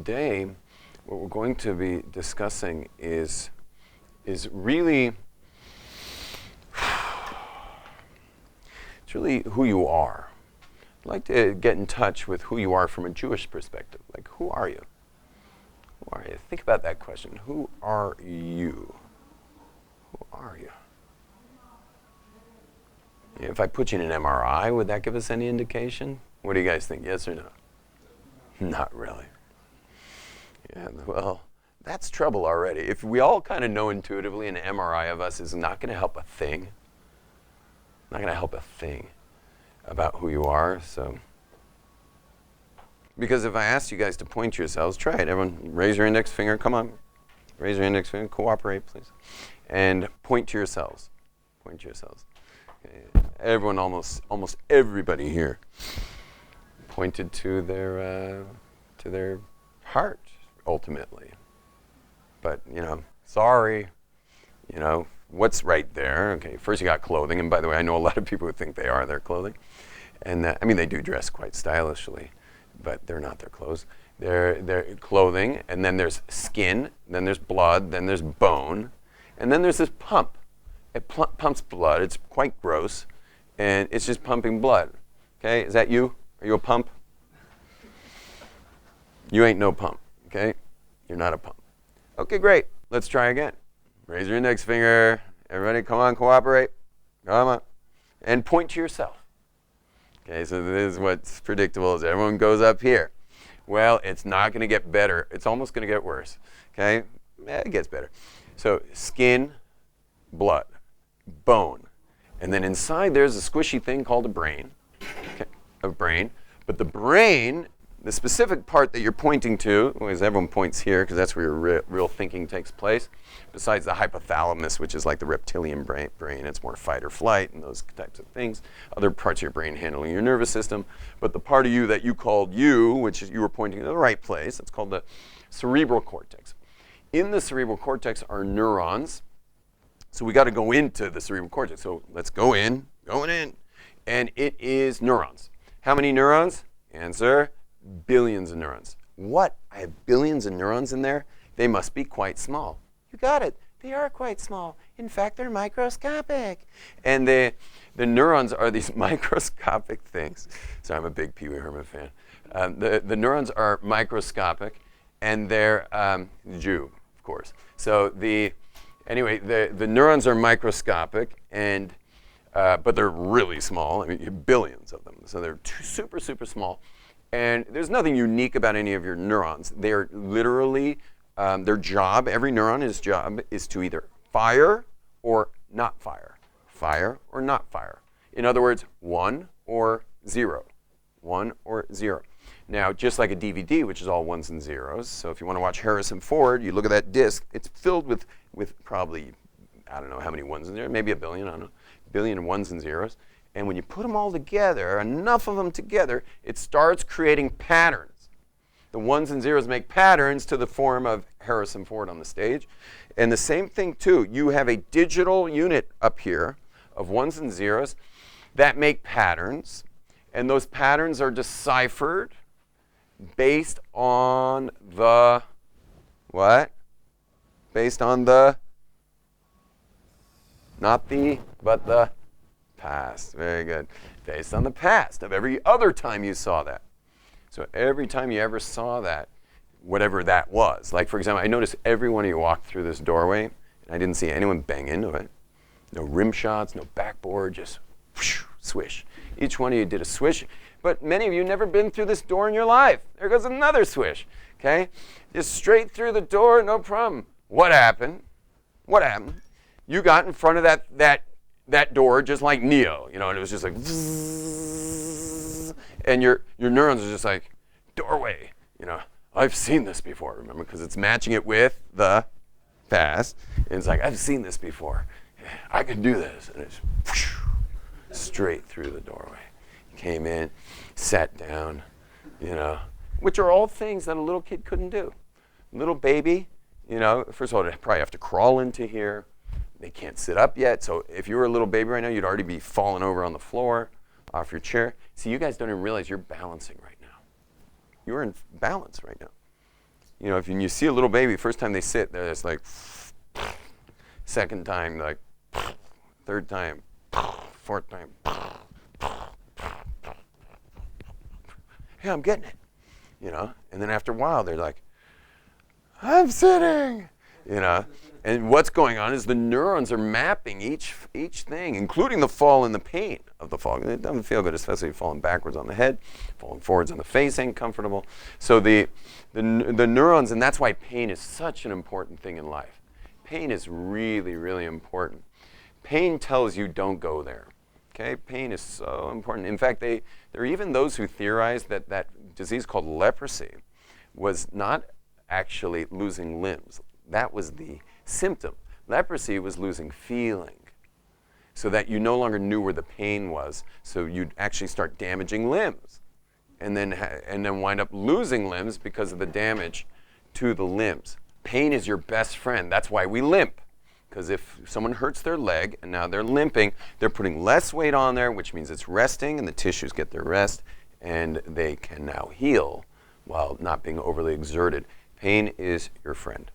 today, what we're going to be discussing is really, it's really who you are. I'd like to get in touch with who you are from a Jewish perspective. Like, who are you? Who are you? Think about that question. Who are you? Who are you? If I put you in an MRI, would that give us any indication? What do you guys think? Yes or no? Not really. Yeah, well, that's trouble already. If we all kind of know intuitively an MRI of us is not going to help a thing, not going to help a thing about who you are, so. Because if I asked you guys to point yourselves, try it. Everyone raise your index finger. Come on. Raise your index finger. Cooperate, please. And point to yourselves. Point to yourselves. Okay. Everyone, almost everybody here pointed to their heart, ultimately. But, sorry, what's right there? Okay, first you got clothing, and by the way, I know a lot of people who think they are their clothing. And they do dress quite stylishly, but they're not their clothes. They're clothing, and then there's skin, then there's blood, then there's bone, and then there's this pump. It pumps blood. It's quite gross, and it's just pumping blood. Okay, is that you? Are you a pump? You ain't no pump, okay? You're not a pump. Okay, great. Let's try again. Raise your index finger. Everybody, come on, cooperate. Come on. And point to yourself. Okay, so this is what's predictable is everyone goes up here. Well, it's not going to get better. It's almost going to get worse, okay? It gets better. So skin, blood, bone. And then inside there's a squishy thing called a brain, okay? A brain. But the brain, the specific part that you're pointing to, because everyone points here because that's where your real thinking takes place, besides the hypothalamus, which is like the reptilian brain, it's more fight or flight and those types of things. Other parts of your brain handling your nervous system. But the part of you that you called you, which is you were pointing to the right place, that's called the cerebral cortex. In the cerebral cortex are neurons. So we got to go into the cerebral cortex. So let's going in. And it is neurons. How many neurons? Answer, billions of neurons. What? I have billions of neurons in there? They must be quite small. You got it. They are quite small. In fact, they're microscopic. And the neurons are these microscopic things. So I'm a big Pee Wee Herman fan. The neurons are microscopic, and they're Jew, of course. So the neurons are microscopic, and but they're really small. I mean, you have billions of them. So they're super, super small. And there's nothing unique about any of your neurons. They're literally, their job, every neuron's job is to either fire or not fire. Fire or not fire. In other words, 1 or 0. 1 or 0. Now, just like a DVD, which is all ones and zeros, so if you want to watch Harrison Ford, you look at that disc, it's filled with probably, I don't know how many ones and zeros, maybe a billion, I don't know, billion ones and zeros. And when you put them all together, enough of them together, it starts creating patterns. The ones and zeros make patterns to the form of Harrison Ford on the stage. And the same thing, too. You have a digital unit up here of ones and zeros that make patterns. And those patterns are deciphered based on the what? Based on the, not the, but the past. Very good. Based on the past of every other time you saw that. So every time you ever saw that, whatever that was. Like, for example, I noticed every one of you walked through this doorway, and I didn't see anyone bang into it. No rim shots, no backboard, just whoosh, swish. Each one of you did a swish. But many of you never been through this door in your life. There goes another swish. Okay? Just straight through the door, no problem. What happened? What happened? You got in front of that door just like Neo, and it was just like vzz, and your neurons are just like doorway, I've seen this before, remember, because it's matching it with the past, and it's like, I've seen this before, I can do this, and it's whoosh, straight through the doorway. Came in, sat down, which are all things that a little kid couldn't do. Little baby, first of all, they probably have to crawl into here. They can't sit up yet. So if you were a little baby right now, you'd already be falling over on the floor, off your chair. See, you guys don't even realize you're balancing right now. You're in balance right now. you know, if you see a little baby, first time they sit, they're just like, second time, like, third time, fourth time. Hey, I'm getting it, you know. And then after a while, they're like, I'm sitting, you know. And what's going on is the neurons are mapping each thing, including the fall and the pain of the fall. It doesn't feel good, especially falling backwards on the head, falling forwards on the face ain't comfortable. So the neurons, and that's why pain is such an important thing in life. Pain is really, really important. Pain tells you don't go there. Okay, pain is so important. In fact, there are even those who theorize that that disease called leprosy was not actually losing limbs. That was the symptom. Leprosy was losing feeling, so that you no longer knew where the pain was, so you'd actually start damaging limbs, and then wind up losing limbs because of the damage to the limbs. Pain is your best friend. That's why we limp, because if someone hurts their leg and now they're limping, they're putting less weight on there, which means it's resting and the tissues get their rest, and they can now heal while not being overly exerted. Pain is your friend.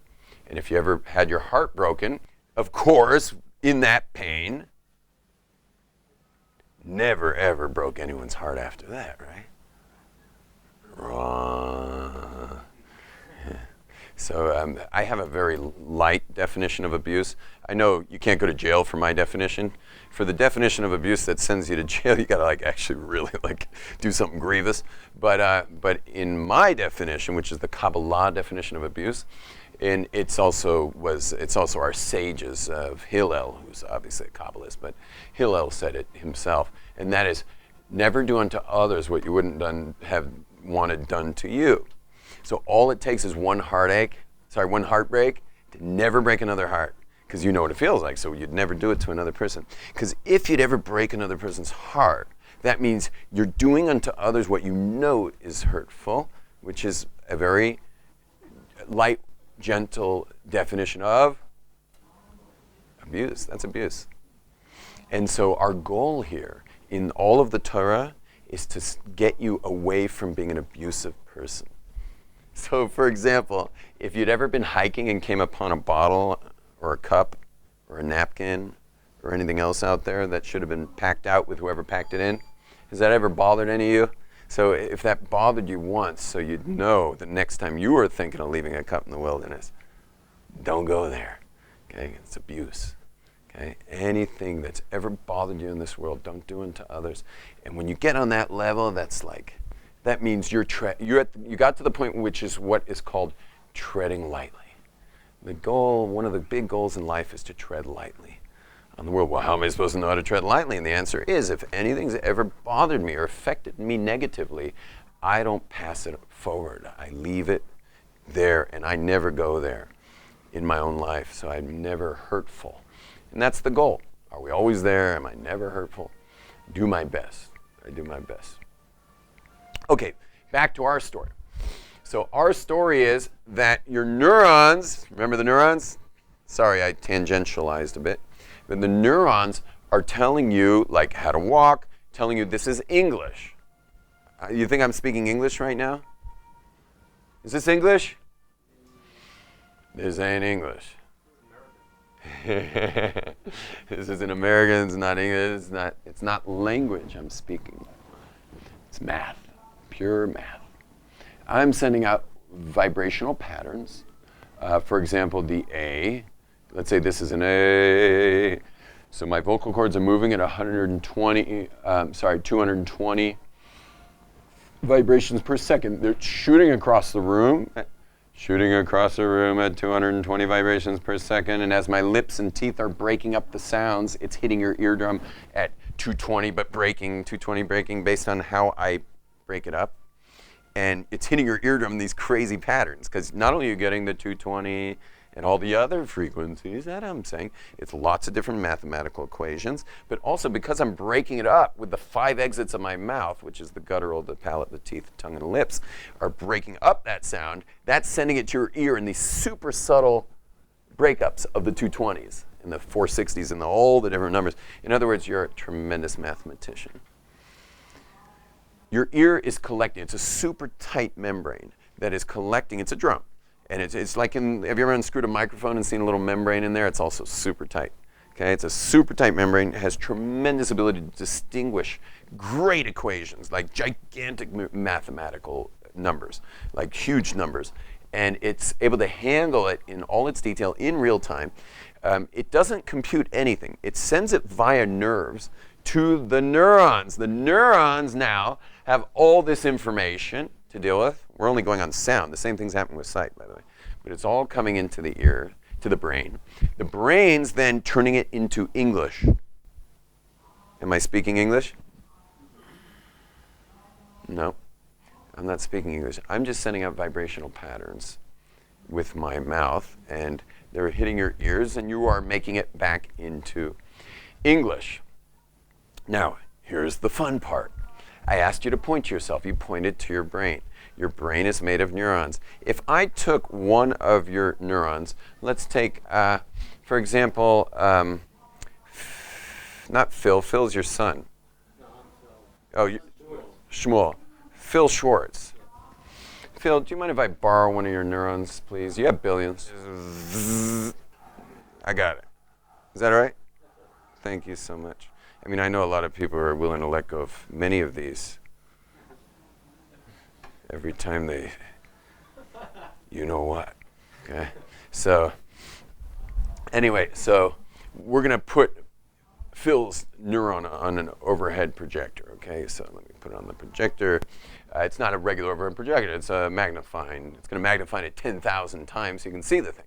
And if you ever had your heart broken, of course, in that pain, never ever broke anyone's heart after that, right? Wrong. So I have a very light definition of abuse. I know you can't go to jail for my definition. For the definition of abuse that sends you to jail, you gotta like actually really like do something grievous. But in my definition, which is the Kabbalah definition of abuse, and it's also our sages of Hillel, who's obviously a Kabbalist, but Hillel said it himself, and that is, never do unto others what you wouldn't have wanted done to you. So all it takes is one heartbreak to never break another heart, because you know what it feels like, so you'd never do it to another person. Because if you'd ever break another person's heart, that means you're doing unto others what you know is hurtful, which is a very light, gentle definition of abuse. That's abuse. And so our goal here in all of the Torah is to get you away from being an abusive person. So for example, if you'd ever been hiking and came upon a bottle or a cup or a napkin or anything else out there that should have been packed out with whoever packed it in, has that ever bothered any of you? So if that bothered you once, so you'd know the next time you were thinking of leaving a cup in the wilderness, don't go there, okay? It's abuse, okay? Anything that's ever bothered you in this world, don't do unto others. And when you get on that level, that means you got to the point which is what is called treading lightly. The goal, one of the big goals in life is to tread lightly on the world. Well, how am I supposed to know how to tread lightly? And the answer is, if anything's ever bothered me or affected me negatively, I don't pass it forward. I leave it there, and I never go there in my own life, so I'm never hurtful. And that's the goal. Are we always there? Am I never hurtful? Do my best. I do my best. Okay, back to our story. So our story is that your neurons, remember the neurons? Sorry, I tangentialized a bit. But the neurons are telling you like how to walk, telling you this is English. You think I'm speaking English right now? Is this English? This ain't English. This isn't American, it's not English, it's not language I'm speaking. It's math, pure math. I'm sending out vibrational patterns. For example, the A. Let's say this is an A. So my vocal cords are moving at 220 vibrations per second. They're shooting across the room at 220 vibrations per second. And as my lips and teeth are breaking up the sounds, it's hitting your eardrum at 220 breaking based on how I break it up. And it's hitting your eardrum in these crazy patterns, because not only are you getting the 220 and all the other frequencies that I'm saying, it's lots of different mathematical equations, but also because I'm breaking it up with the 5 exits of my mouth, which is the guttural, the palate, the teeth, the tongue, and the lips, are breaking up that sound, that's sending it to your ear in these super subtle breakups of the 220s and the 460s and all the different numbers. In other words, you're a tremendous mathematician. Your ear is collecting. It's a super tight membrane that is collecting. It's a drum. And it's like have you ever unscrewed a microphone and seen a little membrane in there? It's also super tight. Okay, it's a super tight membrane. It has tremendous ability to distinguish great equations, like gigantic mathematical numbers, like huge numbers. And it's able to handle it in all its detail in real time. It doesn't compute anything. It sends it via nerves to the neurons. The neurons now have all this information to deal with. We're only going on sound. The same thing's happening with sight, by the way. But it's all coming into the ear, to the brain. The brain's then turning it into English. Am I speaking English? No, I'm not speaking English. I'm just sending out vibrational patterns with my mouth, and they're hitting your ears, and you are making it back into English. Now, here's the fun part. I asked you to point to yourself. You pointed to your brain. Your brain is made of neurons. If I took one of your neurons, let's take, for example, not Phil. Phil's your son. No, I'm Phil. Oh, Shmuel. Phil Schwartz. Phil, do you mind if I borrow one of your neurons, please? You have billions. I got it. Is that all right? Thank you so much. I mean, I know a lot of people are willing to let go of many of these. Every time they, you know what, okay? So, anyway, so we're going to put Phil's neuron on an overhead projector, okay? So let me put it on the projector. It's not a regular overhead projector. It's a magnifying. It's going to magnify it 10,000 times so you can see the thing,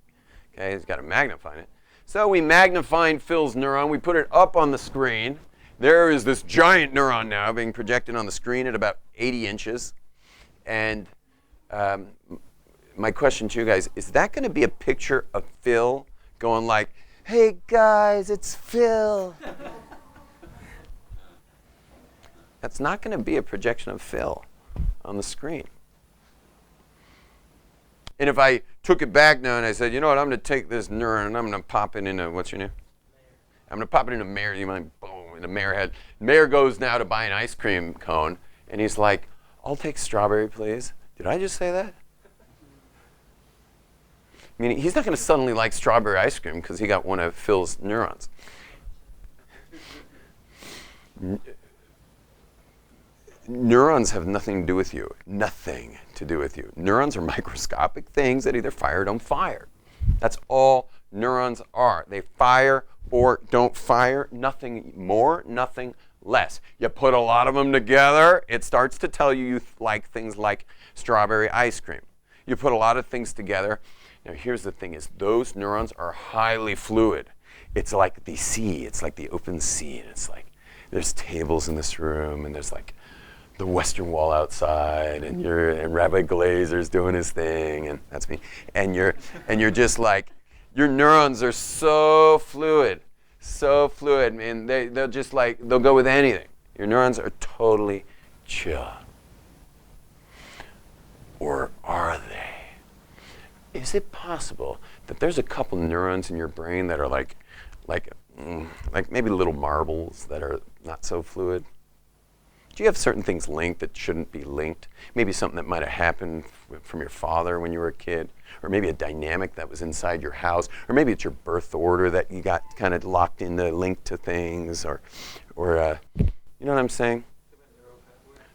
okay? It's got to magnify it. So we magnified Phil's neuron. We put it up on the screen. There is this giant neuron now being projected on the screen at about 80 inches. And my question to you guys, is that going to be a picture of Phil going like, hey guys, it's Phil? That's not going to be a projection of Phil on the screen. And if I took it back now and I said, you know what, I'm going to take this neuron and I'm going to pop it into, what's your name? I'm going to pop it into Mayor. You mind, boom, in the Mayor head. Mayor goes now to buy an ice cream cone, and he's like, I'll take strawberry, please. Did I just say that? I mean, he's not going to suddenly like strawberry ice cream because he got one of Phil's neurons. Neurons have nothing to do with you. Nothing to do with you. Neurons are microscopic things that either fire or don't fire. That's all neurons are. They fire or don't fire. Nothing more, nothing less. You put a lot of them together, it starts to tell you like things like strawberry ice cream. You put a lot of things together. Now here's the thing is those neurons are highly fluid. It's like the sea. It's like the open sea. And it's like there's tables in this room and there's like the Western Wall outside and Rabbi Glaser's doing his thing and that's me. And you're just like your neurons are so fluid. So fluid, and they'll just like, they'll go with anything. Your neurons are totally chill. Or are they? Is it possible that there's a couple neurons in your brain that are like maybe little marbles that are not so fluid? Do you have certain things linked that shouldn't be linked? Maybe something that might have happened from your father when you were a kid, or maybe a dynamic that was inside your house, or maybe it's your birth order that you got kind of locked in the link to things, or you know what I'm saying?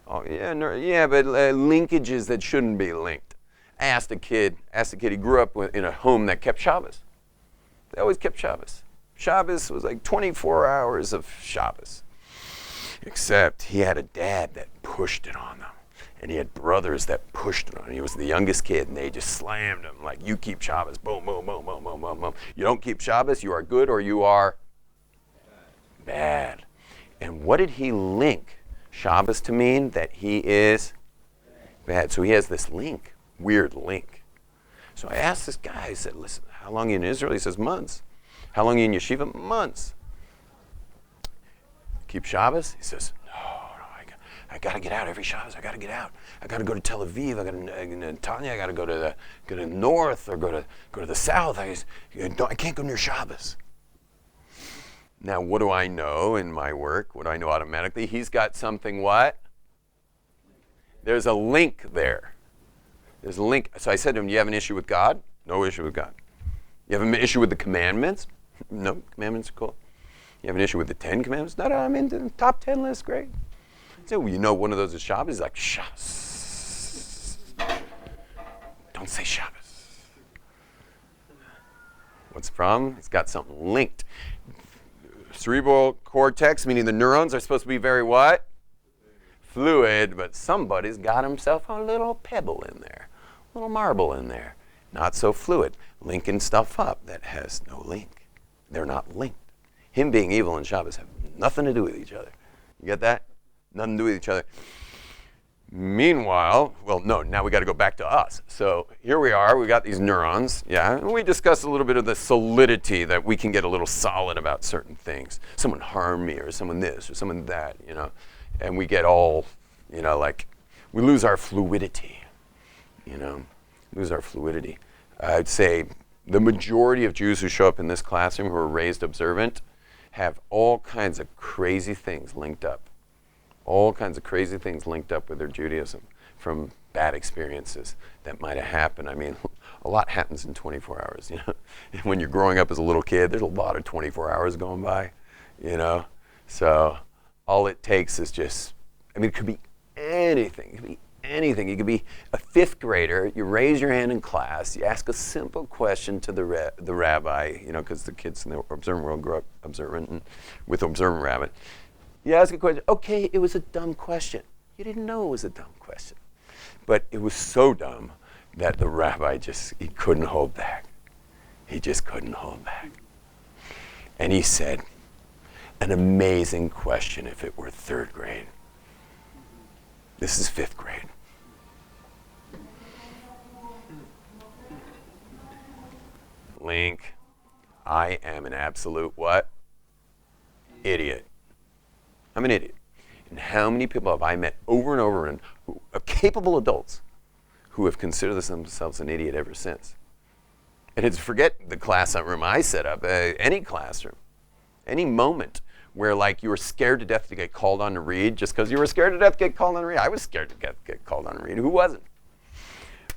Oh yeah, but linkages that shouldn't be linked. I asked a kid. He grew up in a home that kept Shabbos. They always kept Shabbos. Shabbos was like 24 hours of Shabbos. Except he had a dad that pushed it on them. And he had brothers that pushed it on him. He was the youngest kid, and they just slammed him. Like, you keep Shabbos. Boom, boom, boom, boom, boom, boom, boom. You don't keep Shabbos, you are good or you are bad. And what did he link Shabbos to mean? That he is bad. So he has this link, weird link. So I asked this guy, I said, listen, how long are you in Israel? He says, months. How long are you in yeshiva? Months. Keep Shabbos? He says, no, I got to get out every Shabbos. I got to get out. I got to go to Tel Aviv. I got to Tanya. I got to go to the north or go to the south. I can't go near Shabbos. Now, what do I know in my work? What do I know automatically? He's got something what? There's a link there. There's a link. So I said to him, do you have an issue with God? No issue with God. You have an issue with the commandments? No, commandments are cool. You have an issue with the 10 commandments? No, I'm into the top 10 list, great. So you know one of those is Shabbos? He's like, Shabbos. Don't say Shabbos. What's the problem? It's got something linked. Cerebral cortex, meaning the neurons, are supposed to be very what? Fluid, but somebody's got himself a little pebble in there, a little marble in there. Not so fluid, linking stuff up that has no link. They're not linked. Him being evil and Shabbos have nothing to do with each other. You get that? Nothing to do with each other. Meanwhile, well, no, now we got to go back to us. So here we are, we got these neurons, yeah, and we discussed a little bit of the solidity that we can get a little solid about certain things. Someone harmed me, or someone this, or someone that, you know, and we get all, you know, like, we lose our fluidity, you know, lose our fluidity. I'd say the majority of Jews who show up in this classroom who are raised observant have all kinds of crazy things linked up. All kinds of crazy things linked up with their Judaism from bad experiences that might have happened. I mean, a lot happens in 24 hours, you know. When you're growing up as a little kid, there's a lot of 24 hours going by, you know. So all it takes is just, I mean, it could be anything. It could be anything. You could be a 5th grader, you raise your hand in class, you ask a simple question to the rabbi, you know, because the kids in the observant world grow up observant and with observant rabbi. You ask a question, okay, it was a dumb question. You didn't know it was a dumb question. But it was so dumb that the rabbi he couldn't hold back. He just couldn't hold back. And he said, an amazing question if it were 3rd grade. This is 5th grade. Link, I am an absolute what? Idiot. I'm an idiot. And how many people have I met over and over and capable adults who have considered themselves an idiot ever since? And it's forget the classroom I set up, any classroom, any moment where like you were scared to death to get called on to read just because you were scared to death to get called on to read. I was scared to get called on to read. Who wasn't?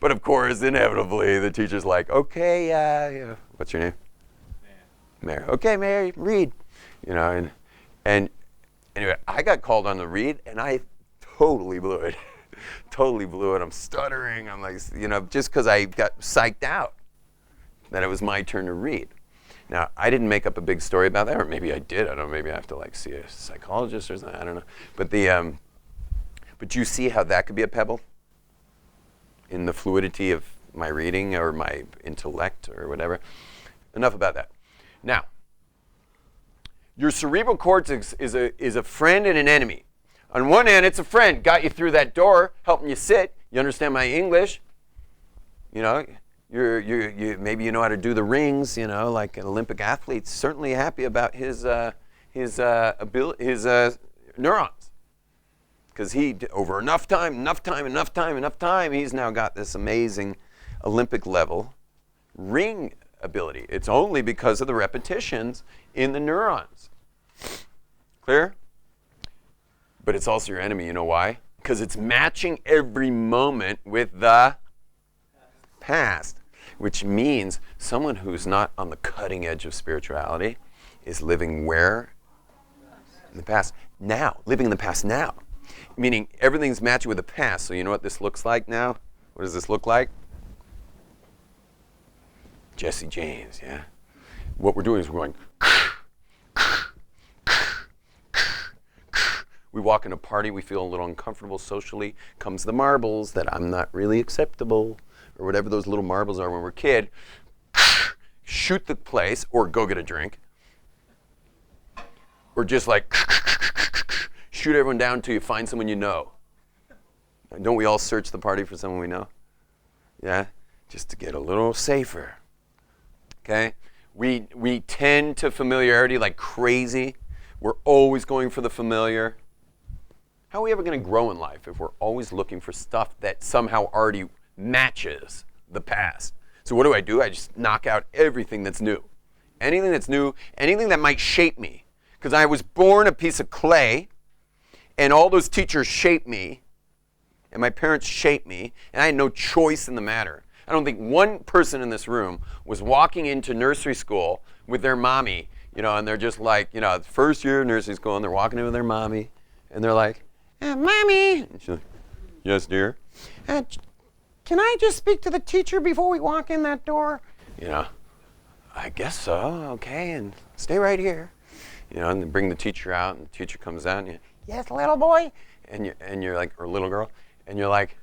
But of course, inevitably, the teacher's like, okay, what's your name? Mayor. Okay, Mayor, read. You know, and anyway, I got called on to read, and I totally blew it. Totally blew it. I'm stuttering. I'm like, you know, just because I got psyched out that it was my turn to read. Now, I didn't make up a big story about that, or maybe I did. I don't know. Maybe I have to like see a psychologist or something. I don't know. But but you see how that could be a pebble in the fluidity of my reading or my intellect or whatever. Enough about that. Now, your cerebral cortex is a friend and an enemy. On one hand, it's a friend. Got you through that door, helping you sit. You understand my English. You know, you maybe you know how to do the rings. You know, like an Olympic athlete. Certainly happy about his neurons, because he over enough time, he's now got this amazing Olympic level ring ability. It's only because of the repetitions in the neurons. Clear? But it's also your enemy. You know why? Because it's matching every moment with the past, which means someone who's not on the cutting edge of spirituality is living where? In the past. Now. Living in the past now. Meaning everything's matching with the past. So you know what this looks like now? What does this look like? Jesse James, yeah? What we're doing is we're going, we walk in a party, we feel a little uncomfortable socially, comes the marbles that I'm not really acceptable, or whatever those little marbles are when we're a kid, shoot the place, or go get a drink, or just like, shoot everyone down until you find someone you know. Don't we all search the party for someone we know? Yeah? Just to get a little safer. Okay? We tend to familiarity like crazy. We're always going for the familiar. How are we ever going to grow in life if we're always looking for stuff that somehow already matches the past? So what do? I just knock out everything that's new. Anything that's new, anything that might shape me. Because I was born a piece of clay, and all those teachers shaped me, and my parents shaped me, and I had no choice in the matter. I don't think one person in this room was walking into nursery school with their mommy, and they're just like, first year of nursery school, and they're walking in with their mommy, and they're like, Mommy! And she's like, yes, dear? Can I just speak to the teacher before we walk in that door? I guess so, okay, and stay right here. And they bring the teacher out, and the teacher comes out, and yes, little boy? And you're like, or little girl, and you're like,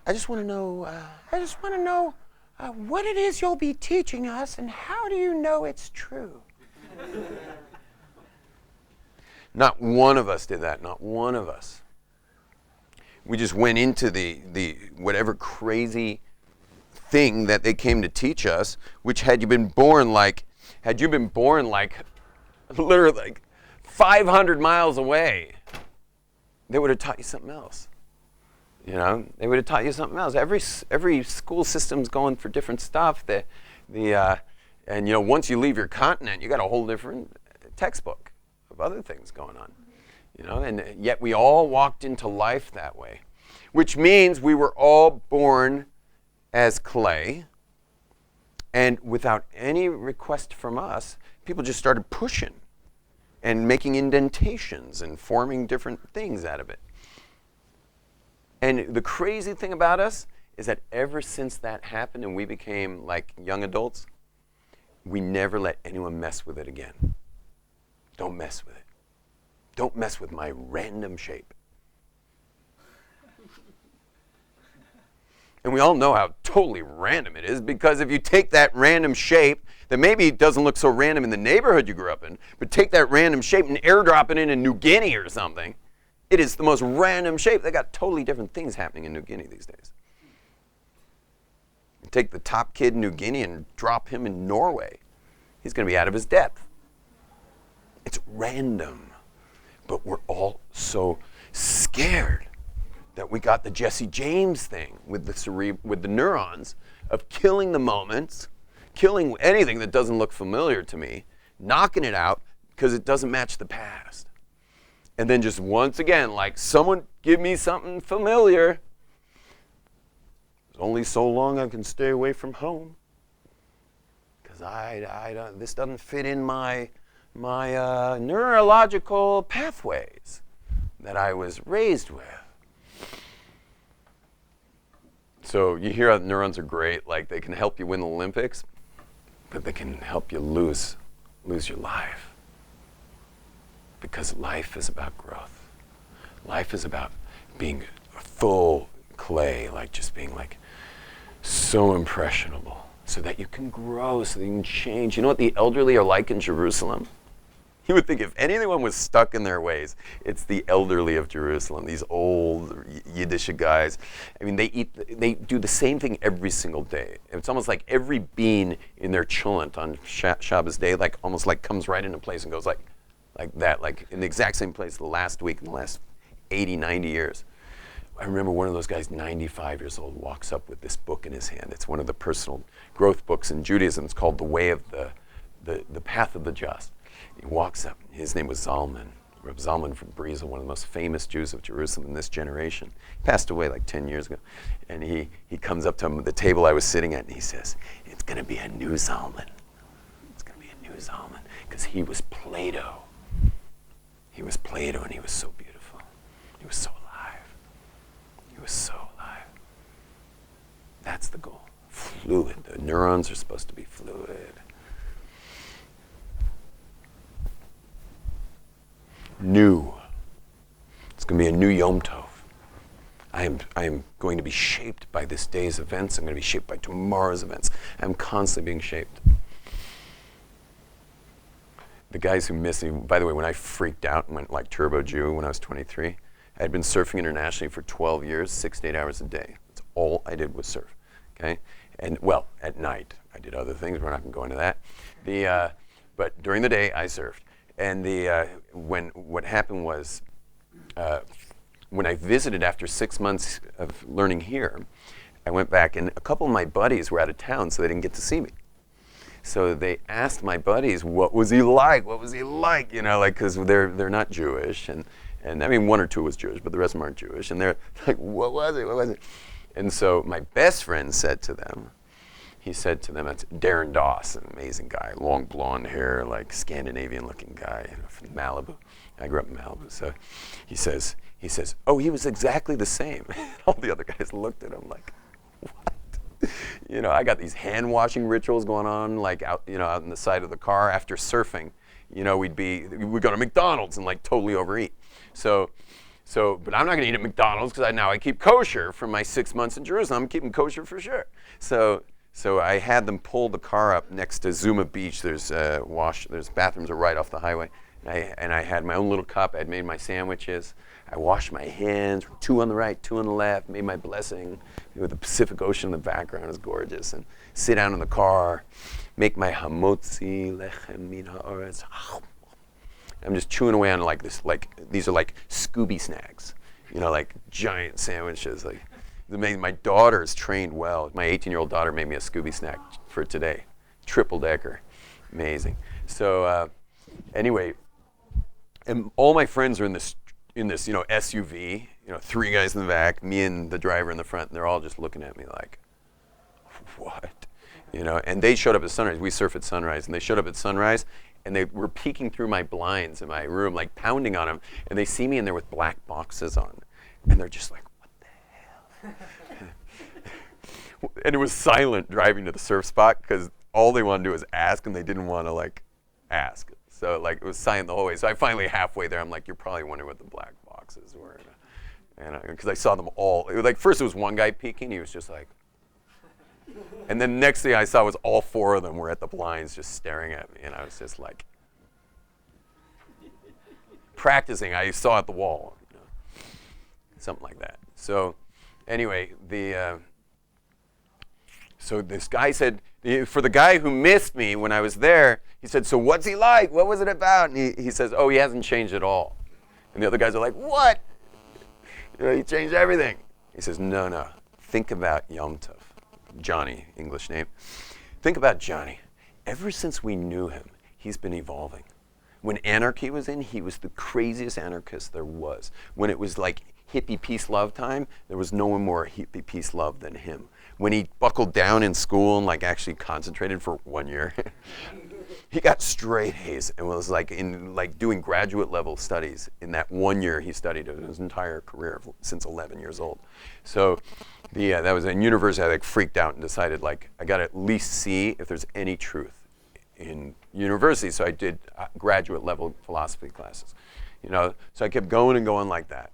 I just want to know what it is you'll be teaching us, and how do you know it's true? Not one of us did that, not one of us. We just went into the whatever crazy thing that they came to teach us, which had you been born like literally like 500 miles away, they would have taught you something else. They would have taught you something else. Every school system's going for different stuff. And once you leave your continent, you got a whole different textbook of other things going on. And yet we all walked into life that way, which means we were all born as clay, and without any request from us, people just started pushing and making indentations and forming different things out of it. And the crazy thing about us is that ever since that happened and we became like young adults, we never let anyone mess with it again. Don't mess with it. Don't mess with my random shape. And we all know how totally random it is, because if you take that random shape that maybe doesn't look so random in the neighborhood you grew up in, but take that random shape and airdrop it in New Guinea or something, it is the most random shape. They got totally different things happening in New Guinea these days. You take the top kid in New Guinea and drop him in Norway. He's going to be out of his depth. It's random. But we're all so scared that we got the Jesse James thing with the neurons of killing the moments, killing anything that doesn't look familiar to me, knocking it out because it doesn't match the past. And then just once again, like, someone give me something familiar. There's only so long I can stay away from home, because this doesn't fit in my neurological pathways that I was raised with. So you hear how neurons are great, like they can help you win the Olympics, but they can help you lose your life. Because life is about growth. Life is about being full clay, like just being like so impressionable, so that you can grow, so that you can change. You know what the elderly are like in Jerusalem? You would think if anyone was stuck in their ways, it's the elderly of Jerusalem, these old Yiddish guys. I mean, they do the same thing every single day. It's almost like every bean in their cholent on Shabbos day, like almost like comes right into place and goes like that, like in the exact same place the last week in the last 80, 90 years. I remember one of those guys, 95 years old, walks up with this book in his hand. It's one of the personal growth books in Judaism. It's called The Way of the Path of the Just. He walks up. His name was Zalman, Reb Zalman from Brizel, one of the most famous Jews of Jerusalem in this generation. He passed away like 10 years ago. And he comes up to him at the table I was sitting at, and he says, it's going to be a new Zalman. It's going to be a new Zalman. Because he was Plato. He was Plato, and he was so beautiful. He was so alive. He was so alive. That's the goal. Fluid. The neurons are supposed to be fluid. New. It's going to be a new Yom Tov. I am going to be shaped by this day's events. I'm going to be shaped by tomorrow's events. I'm constantly being shaped. The guys who miss me, by the way, when I freaked out and went like Turbo Jew when I was 23, I had been surfing internationally for 12 years, 6 to 8 hours a day. That's all I did was surf, okay? And, well, at night, I did other things. We're not going to go into that. But during the day, I surfed. And what happened was, when I visited after 6 months of learning here, I went back, and a couple of my buddies were out of town, so they didn't get to see me. So they asked my buddies, what was he like? What was he like? You know, like, because they're not Jewish, and And I mean, one or two was Jewish, but the rest of them aren't Jewish. And they're like, what was it? What was it? And so my best friend said to them, that's Darren Doss, an amazing guy, long blonde hair, like Scandinavian looking guy, from Malibu. I grew up in Malibu. So he says, oh, he was exactly the same. All the other guys looked at him like, what? I got these hand washing rituals going on, like out on the side of the car after surfing. We'd go to McDonald's and like totally overeat. So, but I'm not going to eat at McDonald's because I keep kosher from my 6 months in Jerusalem. I'm keeping kosher for sure. So I had them pull the car up next to Zuma Beach. There's bathrooms are right off the highway. And I had my own little cup. I'd made my sandwiches. I washed my hands, 2 on the right, 2 on the left, made my blessing with the Pacific Ocean in the background. It was gorgeous. And sit down in the car, make my hamotzi lechem min haaretz. I'm just chewing away on like this, like these are like Scooby snacks, like giant sandwiches. Like, it's amazing. My daughter's trained well. My 18-year-old daughter made me a Scooby snack for today, triple decker, amazing. So anyway, and all my friends are in this SUV, 3 guys in the back, me and the driver in the front, and they're all just looking at me like, what? And they showed up at sunrise. We surf at sunrise, and they showed up at sunrise, and they were peeking through my blinds in my room, like pounding on them, and they see me in there with black boxes on, and they're just like, what the hell? And it was silent driving to the surf spot because all they wanted to do was ask, and they didn't want to like ask. So like it was silent the whole way. So I finally halfway there, I'm like, you're probably wondering what the black boxes were, and because I saw them all. First it was one guy peeking, he was just like. And then next thing I saw was all 4 of them were at the blinds just staring at me. And I was just like, practicing. I saw at the wall, something like that. So anyway, so this guy said, for the guy who missed me when I was there, he said, so what's he like? What was it about? And he says, oh, he hasn't changed at all. And the other guys are like, what? He changed everything. He says, no. Think about Yom Tov. Johnny, English name. Think about Johnny. Ever since we knew him, he's been evolving. When anarchy was in, he was the craziest anarchist there was. When it was like hippie peace love time, there was no one more hippie peace love than him. When he buckled down in school and like actually concentrated for 1 year, he got straight A's and was like doing graduate level studies. In that 1 year he studied his entire career since 11 years old. So that was in university. I like freaked out and decided like I got to at least see if there's any truth in university. So I did graduate level philosophy classes, So I kept going and going like that.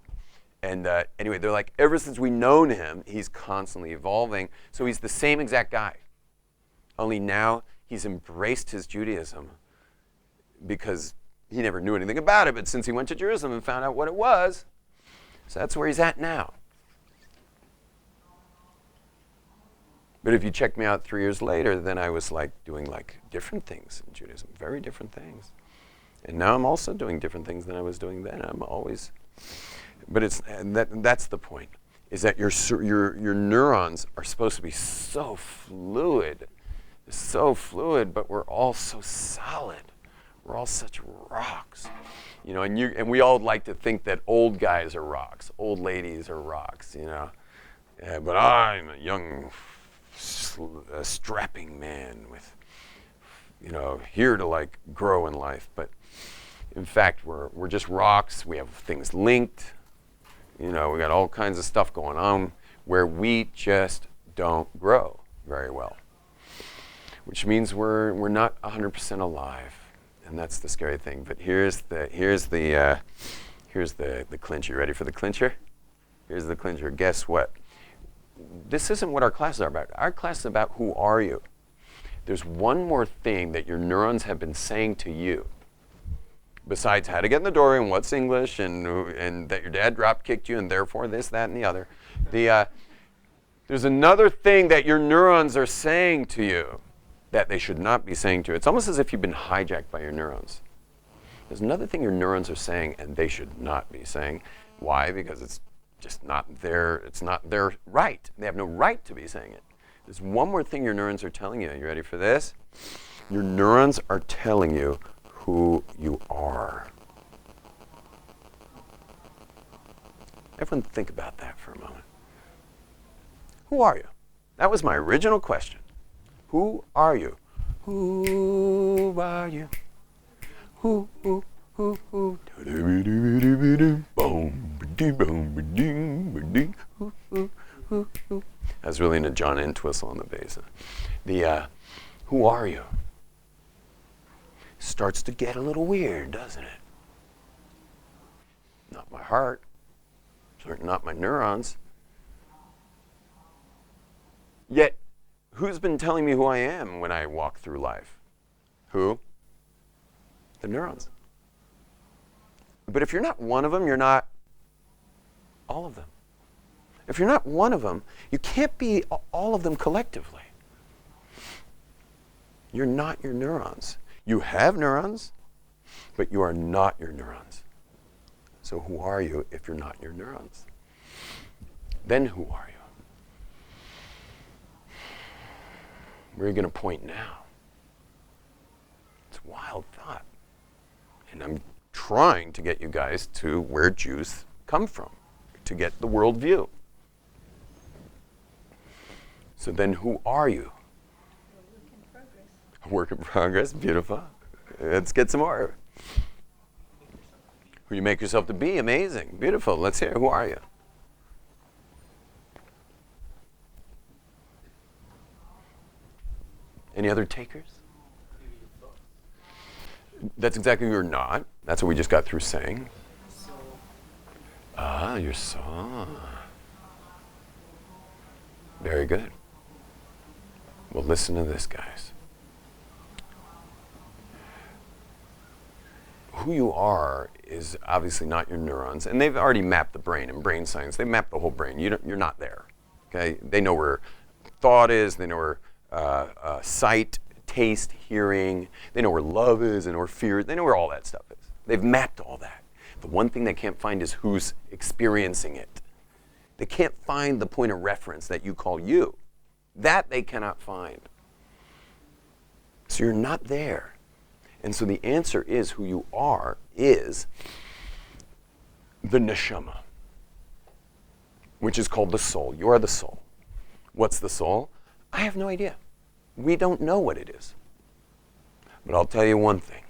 And anyway, they're like, ever since we've known him, he's constantly evolving. So he's the same exact guy. Only now he's embraced his Judaism because he never knew anything about it. But since he went to Jerusalem and found out what it was, so that's where he's at now. But if you check me out 3 years later, then I was like doing like different things in Judaism, very different things. And now I'm also doing different things than I was doing then. I'm always, but that's the point, is that your neurons are supposed to be so fluid, but we're all so solid. We're all such rocks, and we all like to think that old guys are rocks, old ladies are rocks, but I'm a young, strapping man with, here to like grow in life. But in fact, we're just rocks. We have things linked. We got all kinds of stuff going on where we just don't grow very well, which means we're not 100% alive, and that's the scary thing. But here's the clincher. You ready for the clincher? Here's the clincher. Guess what? This isn't what our classes are about. Our class is about who are you. There's one more thing that your neurons have been saying to you, besides how to get in the door and what's English and that your dad drop kicked you and therefore this, that, and the other. There's another thing that your neurons are saying to you that they should not be saying to you. It's almost as if you've been hijacked by your neurons. There's another thing your neurons are saying and they should not be saying. Why? Because it's just not their right. They have no right to be saying it. There's one more thing your neurons are telling you. You ready for this? Your neurons are telling you who you are. Everyone think about that for a moment. Who are you? That was my original question. Who are you? Who are you? Who? That's really in a John Entwistle on the bass. Who are you? Starts to get a little weird, doesn't it? Not my heart, certainly not my neurons. Yet, who's been telling me who I am when I walk through life? Who? The neurons. But if you're not one of them, you're not all of them. If you're not one of them, you can't be all of them collectively. You're not your neurons. You have neurons, but you are not your neurons. So who are you if you're not your neurons? Then who are you? Where are you going to point now? It's a wild thought. And I'm trying to get you guys to where Jews come from, to get the worldview. So then who are you? A work in progress. Beautiful. Let's get some more. Who you make yourself to be. Amazing. Beautiful. Let's hear. Who are you? Any other takers? That's exactly who you're not. That's what we just got through saying. Your soul. Very good. Well, listen to this, guys. Who you are is obviously not your neurons, and they've already mapped the brain in brain science. They mapped the whole brain. You're not there. Okay? They know where thought is. They know where sight, taste, hearing. They know where love is and where fear. They know where all that stuff is. They've mapped all that. The one thing they can't find is who's experiencing it. They can't find the point of reference that you call you. That they cannot find. So you're not there. And so the answer is who you are is the neshama, which is called the soul. You are the soul. What's the soul? I have no idea. We don't know what it is. But I'll tell you one thing,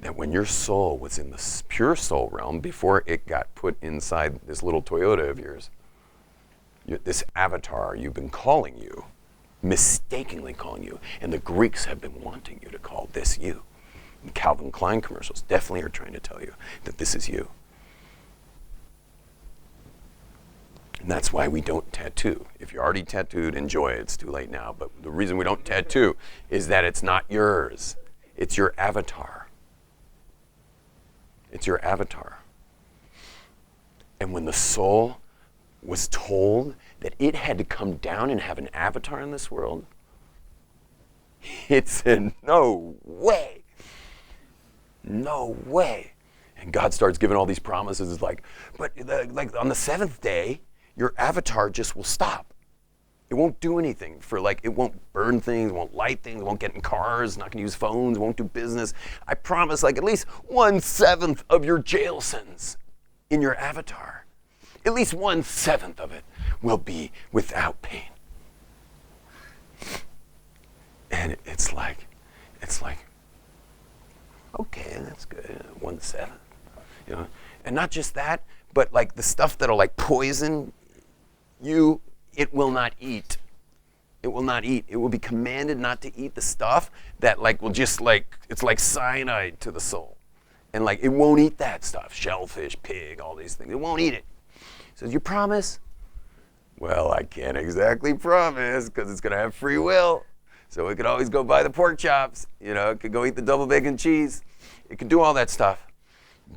that when your soul was in the pure soul realm, before it got put inside this little Toyota of yours, this avatar you've been calling you, mistakenly calling you, and the Greeks have been wanting you to call this you. And Calvin Klein commercials definitely are trying to tell you that this is you. And that's why we don't tattoo. If you're already tattooed, enjoy it. It's too late now. But the reason we don't tattoo is that it's not yours. It's your avatar. It's your avatar. And when the soul was told that it had to come down and have an avatar in this world, it said, no way. No way. And God starts giving all these promises. It's like, but like on the seventh day, your avatar just will stop. It won't do anything for it won't burn things, it won't light things, it won't get in cars, not gonna use phones, it won't do business. I promise at least 1/7 of your jail sentence in your avatar, at least 1/7 of it will be without pain. And it's like, okay, that's good, 1/7. And not just that, but the stuff that'll poison you, it will not eat. It will not eat. It will be commanded not to eat the stuff that will just it's like cyanide to the soul. And it won't eat that stuff. Shellfish, pig, all these things. It won't eat it. He says, you promise? Well, I can't exactly promise because it's going to have free will. So it could always go buy the pork chops. It could go eat the double bacon cheese. It could do all that stuff.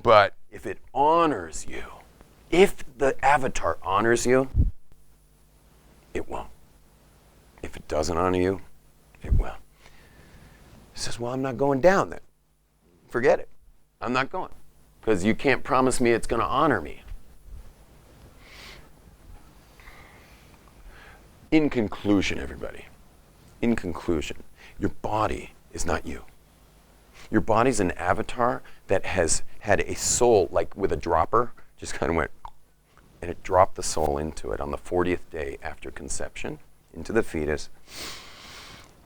But if it honors you, if the avatar honors you, it won't. If it doesn't honor you, it will. He says, well, I'm not going down then. Forget it. I'm not going. Because you can't promise me it's going to honor me. In conclusion, everybody, in conclusion, your body is not you. Your body's an avatar that has had a soul, with a dropper, just kind of went and it dropped the soul into it on the 40th day after conception, into the fetus.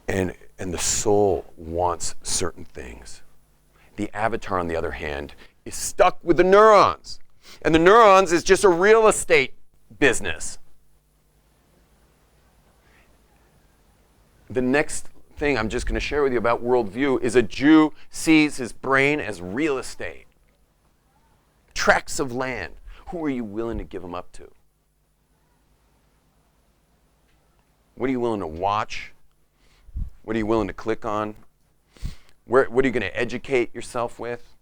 And the soul wants certain things. The avatar, on the other hand, is stuck with the neurons. And the neurons is just a real estate business. The next thing I'm just going to share with you about worldview is a Jew sees his brain as real estate. Tracts of land. Who are you willing to give them up to? What are you willing to watch? What are you willing to click on? What are you going to educate yourself with?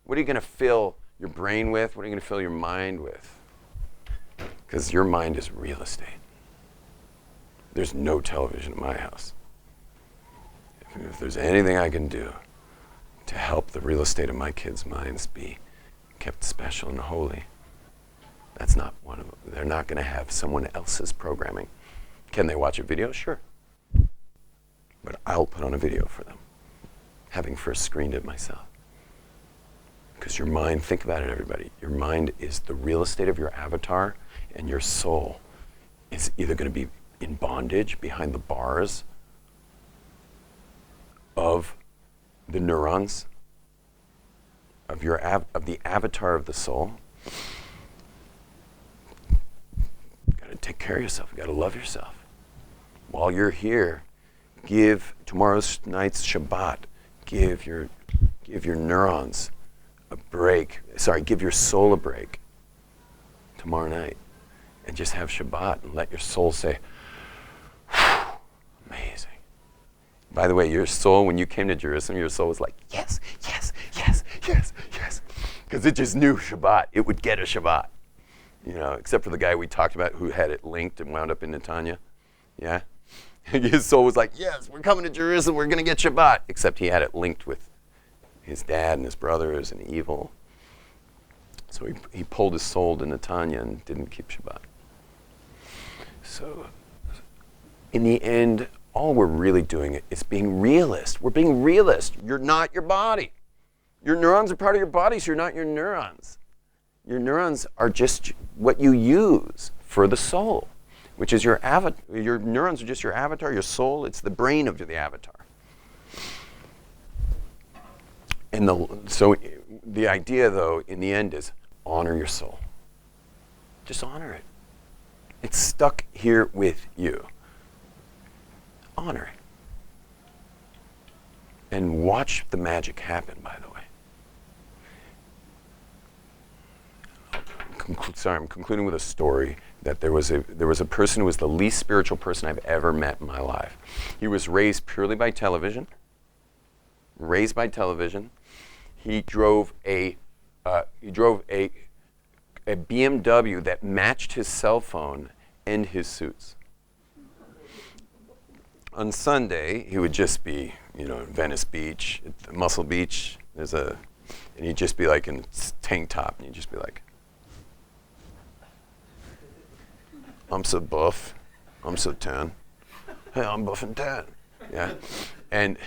What are you going to fill your brain with? What are you going to fill your mind with? Because your mind is real estate. There's no television in my house. If there's anything I can do to help the real estate of my kids' minds be kept special and holy, that's not one of them. They're not going to have someone else's programming. Can they watch a video? Sure. But I'll put on a video for them, having first screened it myself. Because your mind, think about it, everybody. Your mind is the real estate of your avatar, and your soul is either going to be in bondage behind the bars of the neurons of the avatar of the soul. You got to take care of yourself. You got to love yourself. While you're here, give tomorrow's night's Shabbat. Give your neurons a break. Sorry, give your soul a break tomorrow night, and just have Shabbat and let your soul say, amazing. By the way, your soul, when you came to Jerusalem, your soul was like, yes, yes, yes, yes, yes. Because it just knew Shabbat. It would get a Shabbat. You know, except for the guy we talked about who had it linked and wound up in Netanya. Yeah? His soul was like, yes, we're coming to Jerusalem. We're going to get Shabbat. Except he had it linked with his dad and his brothers and evil. So he pulled his soul to Netanya and didn't keep Shabbat. So in the end, all we're really doing is being realist. We're being realist. You're not your body. Your neurons are part of your body, so you're not your neurons. Your neurons are just what you use for the soul, which is your avatar. Your neurons are just your avatar, your soul. It's the brain of the avatar. And so the idea, though, in the end is honor your soul. Just honor it. It's stuck here with you. Honor it. And watch the magic happen, by the way. I'm concluding with a story that there was a person who was the least spiritual person I've ever met in my life. He was raised purely by television. Raised by television. He drove a BMW that matched his cell phone and his suits. On Sunday, he would just be, in Venice Beach, Muscle Beach. And he'd just be like in tank top, and he'd just be like, I'm so buff, I'm so tan. Hey, I'm buff and tan. Yeah, and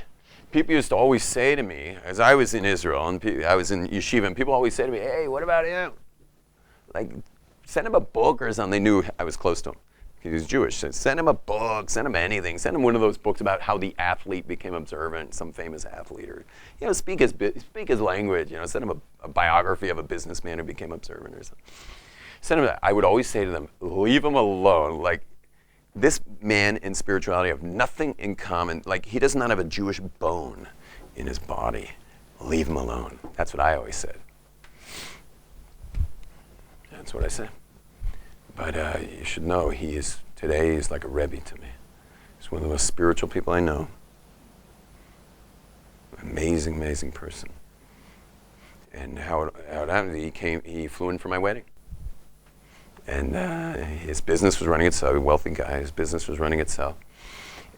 people used to always say to me, as I was in Israel and I was in yeshiva, and people always say to me, "Hey, what about him? Like, send him a book or something." They knew I was close to him. He was Jewish. So send him a book, send him anything. Send him one of those books about how the athlete became observant, some famous athlete, or speak his language. Send him a biography of a businessman who became observant or something. Send him that. I would always say to them, leave him alone. Like, this man and spirituality have nothing in common. Like, he does not have a Jewish bone in his body. Leave him alone. That's what I always said. That's what I said. But you should know, today he's like a Rebbe to me. He's one of the most spiritual people I know. Amazing, amazing person. And how it happened, he flew in for my wedding. And his business was running itself, a wealthy guy, his business was running itself.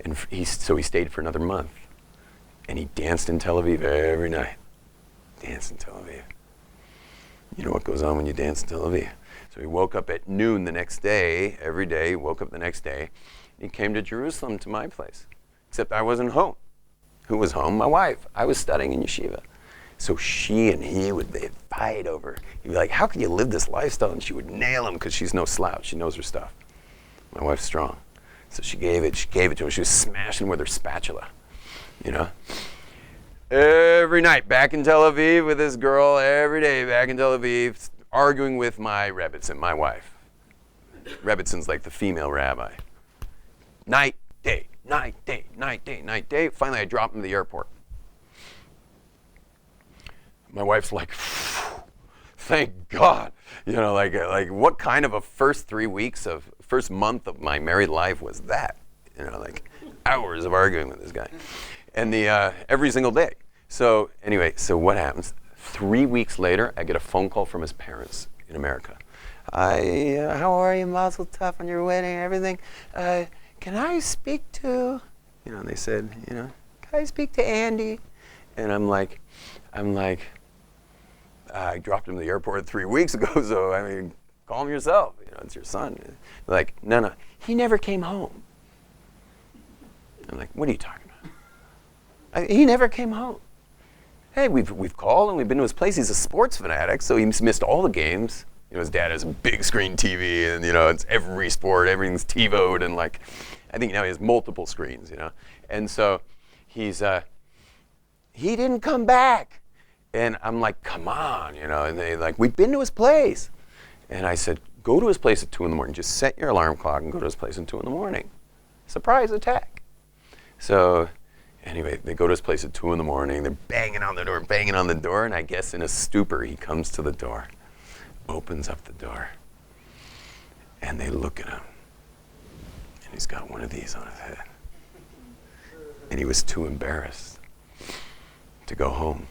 And so he stayed for another month. And he danced in Tel Aviv every night. Danced in Tel Aviv. You know what goes on when you dance in Tel Aviv. So he woke up at noon the next day, every day, he woke up the next day. And he came to Jerusalem, to my place. Except I wasn't home. Who was home? My wife. I was studying in yeshiva. So she and they'd fight over. He'd be like, how can you live this lifestyle? And she would nail him because she's no slouch. She knows her stuff. My wife's strong. So she gave it to him. She was smashing with her spatula, you know. Every night back in Tel Aviv with this girl, every day back in Tel Aviv, arguing with my Rebbitzin, my wife. Rebbitzin's like the female rabbi. Night, day, night, day, night, day, night, day. Finally, I dropped him to the airport. My wife's like, thank God. You know, like what kind of a first month of my married life was that? You know, like hours of arguing with this guy. And every single day. So anyway, so what happens? 3 weeks later, I get a phone call from his parents in America. How are you, Mazel Tov, on your wedding and everything? Can I speak to, you know, and they said, you know, can I speak to Andy? And I'm like, I dropped him to the airport 3 weeks ago, so I mean, call him yourself. You know, it's your son. They're like, no, he never came home. I'm like, what are you talking about? He never came home. Hey, we've called and we've been to his place. He's a sports fanatic, so he's missed all the games. You know, his dad has a big screen TV, and you know, it's every sport, everything's TiVoed, and like, I think now he has multiple screens. You know, and so he didn't come back, and I'm like, come on, you know, and they like, we've been to his place, and I said, go to his place at 2 a.m. Just set your alarm clock and go to his place at 2 a.m. Surprise attack. So. Anyway, they go to his place at 2 a.m. They're banging on the door, and I guess in a stupor, he comes to the door, opens up the door, and they look at him, and he's got one of these on his head. And he was too embarrassed to go home,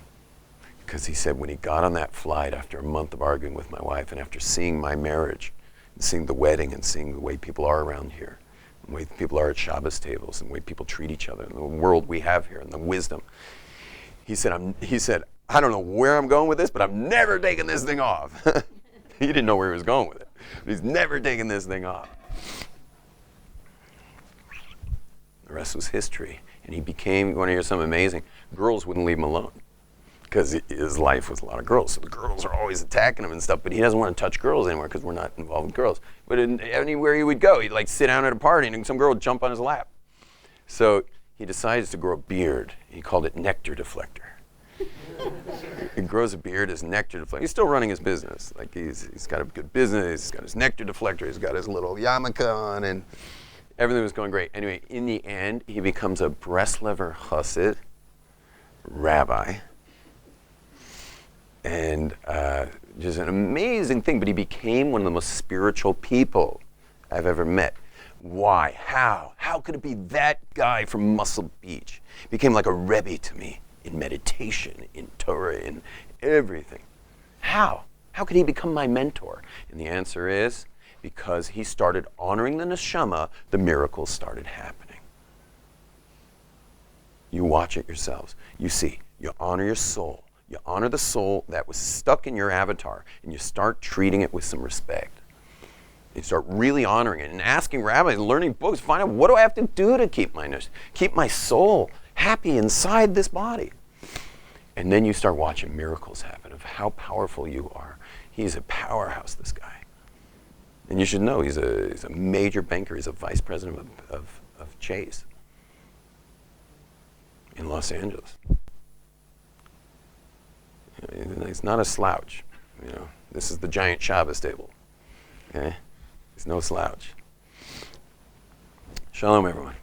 because he said when he got on that flight after a month of arguing with my wife, and after seeing my marriage, and seeing the wedding, and seeing the way people are around here, the way people are at Shabbos tables, and the way people treat each other, and the world we have here, and the wisdom. He said, I don't know where I'm going with this, but I'm never taking this thing off. He didn't know where he was going with it. But he's never taking this thing off. The rest was history. And he became, you want to hear something amazing? Girls wouldn't leave him alone, because his life was a lot of girls. So the girls are always attacking him and stuff, but he doesn't want to touch girls anymore because we're not involved with girls. But anywhere he would go, he'd like sit down at a party and some girl would jump on his lap. So he decides to grow a beard. He called it nectar deflector. He grows a beard as nectar deflector. He's still running his business. Like he's got a good business, he's got his nectar deflector, he's got his little yarmulke on, and everything was going great. Anyway, in the end, he becomes a Breslever Chassid rabbi. And just an amazing thing, but he became one of the most spiritual people I've ever met. Why? How? How could it be that guy from Muscle Beach? Became like a Rebbe to me in meditation, in Torah, in everything. How? How could he become my mentor? And the answer is because he started honoring the neshama, the miracles started happening. You watch it yourselves. You see, you honor your soul. You honor the soul that was stuck in your avatar, and you start treating it with some respect. You start really honoring it and asking rabbis, learning books, find out what do I have to do to keep my soul happy inside this body. And then you start watching miracles happen of how powerful you are. He's a powerhouse, this guy. And you should know he's a major banker. He's a vice president of Chase in Los Angeles. He's not a slouch. You know, this is the giant Shabbos table. Okay? He's no slouch. Shalom, everyone.